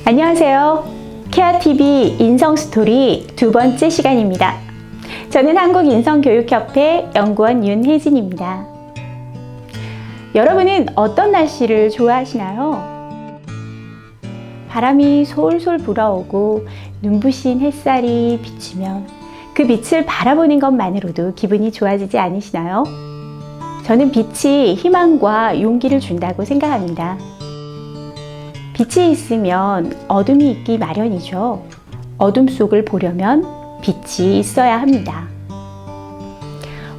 안녕하세요. 케아TV 인성스토리 두 번째 시간입니다. 저는 한국인성교육협회 연구원 윤혜진입니다. 여러분은 어떤 날씨를 좋아하시나요? 바람이 솔솔 불어오고 눈부신 햇살이 비치면 그 빛을 바라보는 것만으로도 기분이 좋아지지 않으시나요? 저는 빛이 희망과 용기를 준다고 생각합니다. 빛이 있으면 어둠이 있기 마련이죠. 어둠 속을 보려면 빛이 있어야 합니다.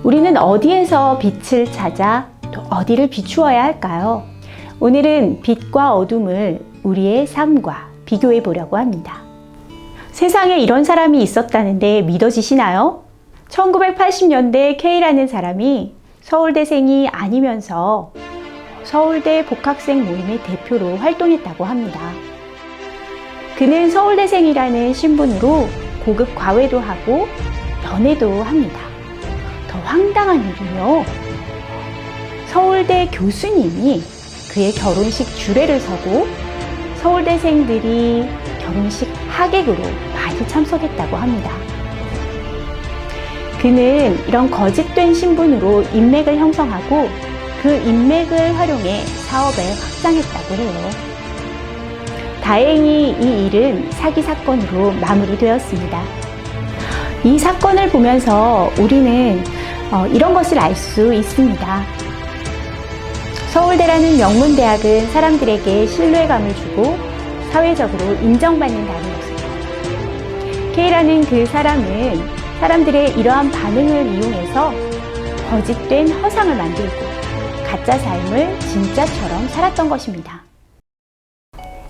우리는 어디에서 빛을 찾아 또 어디를 비추어야 할까요? 오늘은 빛과 어둠을 우리의 삶과 비교해 보려고 합니다. 세상에 이런 사람이 있었다는데 믿어지시나요? 1980년대 K라는 사람이 서울대생이 아니면서 서울대 복학생 모임의 대표로 활동했다고 합니다. 그는 서울대생이라는 신분으로 고급 과외도 하고 연애도 합니다. 더 황당한 일은요, 서울대 교수님이 그의 결혼식 주례를 서고 서울대생들이 결혼식 하객으로 많이 참석했다고 합니다. 그는 이런 거짓된 신분으로 인맥을 형성하고 그 인맥을 활용해 사업을 확장했다고 해요. 다행히 이 일은 사기 사건으로 마무리되었습니다. 이 사건을 보면서 우리는 이런 것을 알 수 있습니다. 서울대라는 명문대학은 사람들에게 신뢰감을 주고 사회적으로 인정받는다는 것이죠. K라는 그 사람은 사람들의 이러한 반응을 이용해서 거짓된 허상을 만들고 가짜 삶을 진짜처럼 살았던 것입니다.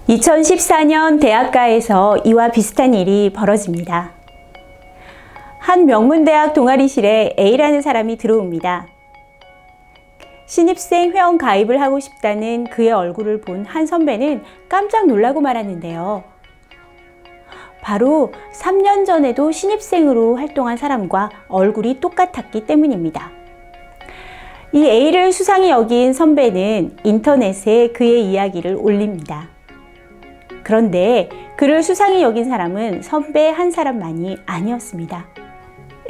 2014년 대학가에서 이와 비슷한 일이 벌어집니다. 한 명문대학 동아리실에 A라는 사람이 들어옵니다. 신입생 회원 가입을 하고 싶다는 그의 얼굴을 본 한 선배는 깜짝 놀라고 말았는데요. 바로 3년 전에도 신입생으로 활동한 사람과 얼굴이 똑같았기 때문입니다. 이 A를 수상히 여긴 선배는 인터넷에 그의 이야기를 올립니다. 그런데 그를 수상히 여긴 사람은 선배 한 사람만이 아니었습니다.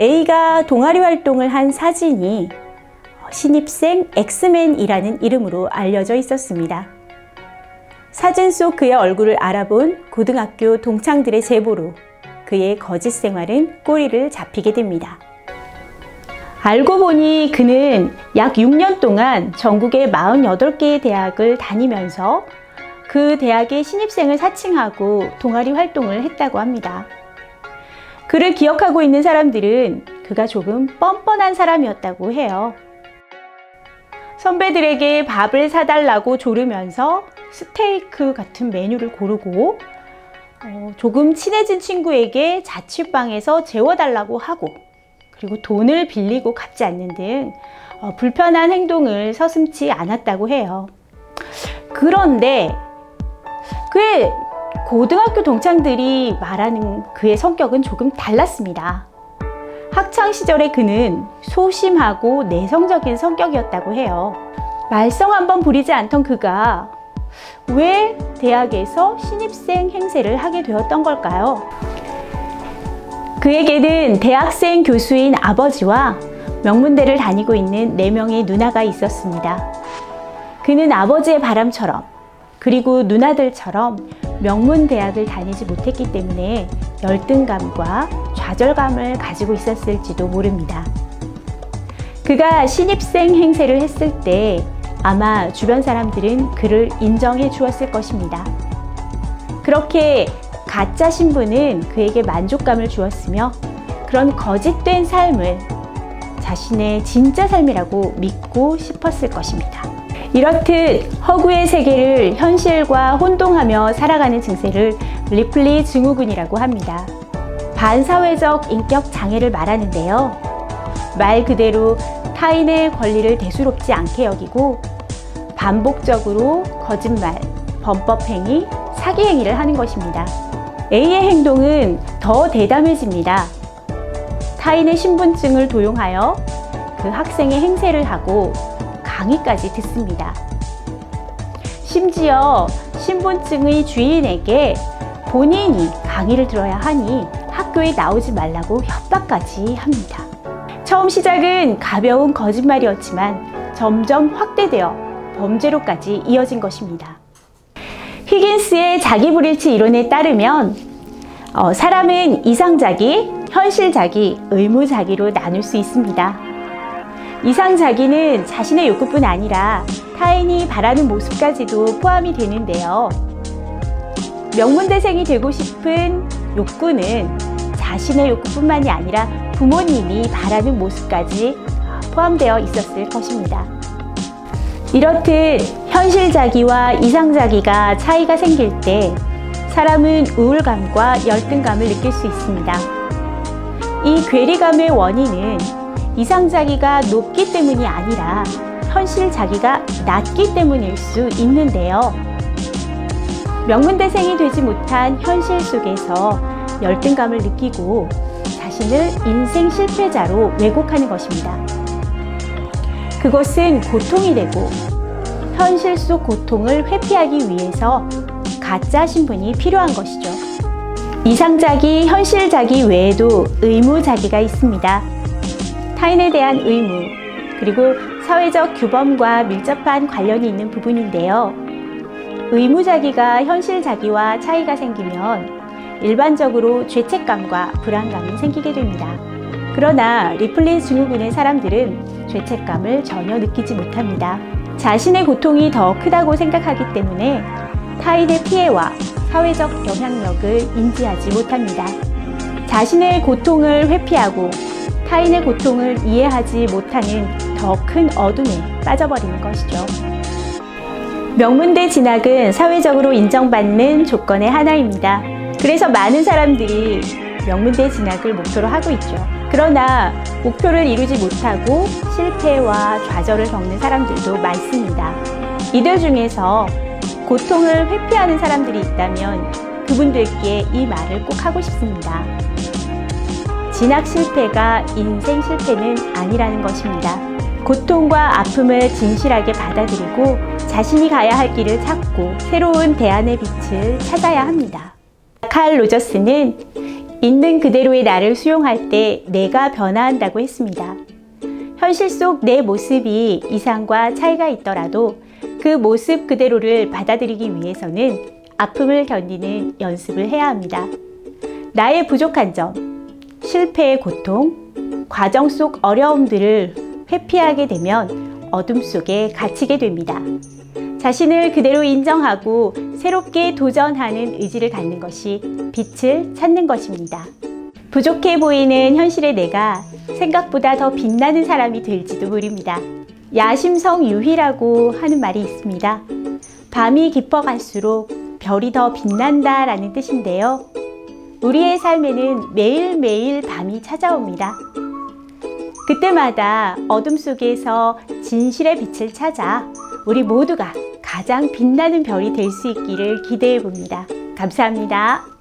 A가 동아리 활동을 한 사진이 신입생 엑스맨이라는 이름으로 알려져 있었습니다. 사진 속 그의 얼굴을 알아본 고등학교 동창들의 제보로 그의 거짓 생활은 꼬리를 잡히게 됩니다. 알고 보니 그는 약 6년 동안 전국의 48개의 대학을 다니면서 그 대학의 신입생을 사칭하고 동아리 활동을 했다고 합니다. 그를 기억하고 있는 사람들은 그가 조금 뻔뻔한 사람이었다고 해요. 선배들에게 밥을 사달라고 조르면서 스테이크 같은 메뉴를 고르고 조금 친해진 친구에게 자취방에서 재워달라고 하고 그리고 돈을 빌리고 갚지 않는 등 불편한 행동을 서슴지 않았다고 해요. 그런데 그의 고등학교 동창들이 말하는 그의 성격은 조금 달랐습니다. 학창 시절에 그는 소심하고 내성적인 성격이었다고 해요. 말썽 한번 부리지 않던 그가 왜 대학에서 신입생 행세를 하게 되었던 걸까요? 그에게는 대학생 교수인 아버지와 명문대를 다니고 있는 4명의 누나가 있었습니다. 그는 아버지의 바람처럼 그리고 누나들처럼 명문대학을 다니지 못했기 때문에 열등감과 좌절감을 가지고 있었을지도 모릅니다. 그가 신입생 행세를 했을 때 아마 주변 사람들은 그를 인정해 주었을 것입니다. 그렇게 가짜 신분은 그에게 만족감을 주었으며 그런 거짓된 삶을 자신의 진짜 삶이라고 믿고 싶었을 것입니다. 이렇듯 허구의 세계를 현실과 혼동하며 살아가는 증세를 리플리 증후군이라고 합니다. 반사회적 인격 장애를 말하는데요. 말 그대로 타인의 권리를 대수롭지 않게 여기고 반복적으로 거짓말, 범법행위, 사기행위를 하는 것입니다. A의 행동은 더 대담해집니다. 타인의 신분증을 도용하여 그 학생의 행세를 하고 강의까지 듣습니다. 심지어 신분증의 주인에게 본인이 강의를 들어야 하니 학교에 나오지 말라고 협박까지 합니다. 처음 시작은 가벼운 거짓말이었지만 점점 확대되어 범죄로까지 이어진 것입니다. 히긴스의 자기불일치 이론에 따르면 사람은 이상자기, 현실자기, 의무자기로 나눌 수 있습니다. 이상자기는 자신의 욕구뿐 아니라 타인이 바라는 모습까지도 포함이 되는데요. 명문대생이 되고 싶은 욕구는 자신의 욕구뿐만이 아니라 부모님이 바라는 모습까지 포함되어 있었을 것입니다. 이렇듯 현실자기와 이상자기가 차이가 생길 때 사람은 우울감과 열등감을 느낄 수 있습니다. 이 괴리감의 원인은 이상자기가 높기 때문이 아니라 현실자기가 낮기 때문일 수 있는데요. 명문대생이 되지 못한 현실 속에서 열등감을 느끼고 자신을 인생 실패자로 왜곡하는 것입니다. 그것은 고통이 되고 현실 속 고통을 회피하기 위해서 가짜 신분이 필요한 것이죠. 이상자기, 현실자기 외에도 의무자기가 있습니다. 타인에 대한 의무, 그리고 사회적 규범과 밀접한 관련이 있는 부분인데요. 의무자기가 현실자기와 차이가 생기면 일반적으로 죄책감과 불안감이 생기게 됩니다. 그러나 리플리 증후군의 사람들은 죄책감을 전혀 느끼지 못합니다. 자신의 고통이 더 크다고 생각하기 때문에 타인의 피해와 사회적 영향력을 인지하지 못합니다. 자신의 고통을 회피하고 타인의 고통을 이해하지 못하는 더 큰 어둠에 빠져버리는 것이죠. 명문대 진학은 사회적으로 인정받는 조건의 하나입니다. 그래서 많은 사람들이 명문대 진학을 목표로 하고 있죠. 그러나 목표를 이루지 못하고 실패와 좌절을 겪는 사람들도 많습니다. 이들 중에서 고통을 회피하는 사람들이 있다면 그분들께 이 말을 꼭 하고 싶습니다. 진학 실패가 인생 실패는 아니라는 것입니다. 고통과 아픔을 진실하게 받아들이고 자신이 가야 할 길을 찾고 새로운 대안의 빛을 찾아야 합니다. 칼 로저스는 있는 그대로의 나를 수용할 때 내가 변화한다고 했습니다. 현실 속 내 모습이 이상과 차이가 있더라도 그 모습 그대로를 받아들이기 위해서는 아픔을 견디는 연습을 해야 합니다. 나의 부족한 점, 실패의 고통, 과정 속 어려움들을 회피하게 되면 어둠 속에 갇히게 됩니다. 자신을 그대로 인정하고 새롭게 도전하는 의지를 갖는 것이 빛을 찾는 것입니다. 부족해 보이는 현실의 내가 생각보다 더 빛나는 사람이 될지도 모릅니다. 야심성 유희라고 하는 말이 있습니다. 밤이 깊어갈수록 별이 더 빛난다 라는 뜻인데요. 우리의 삶에는 매일매일 밤이 찾아옵니다. 그때마다 어둠 속에서 진실의 빛을 찾아 우리 모두가 가장 빛나는 별이 될 수 있기를 기대해 봅니다. 감사합니다.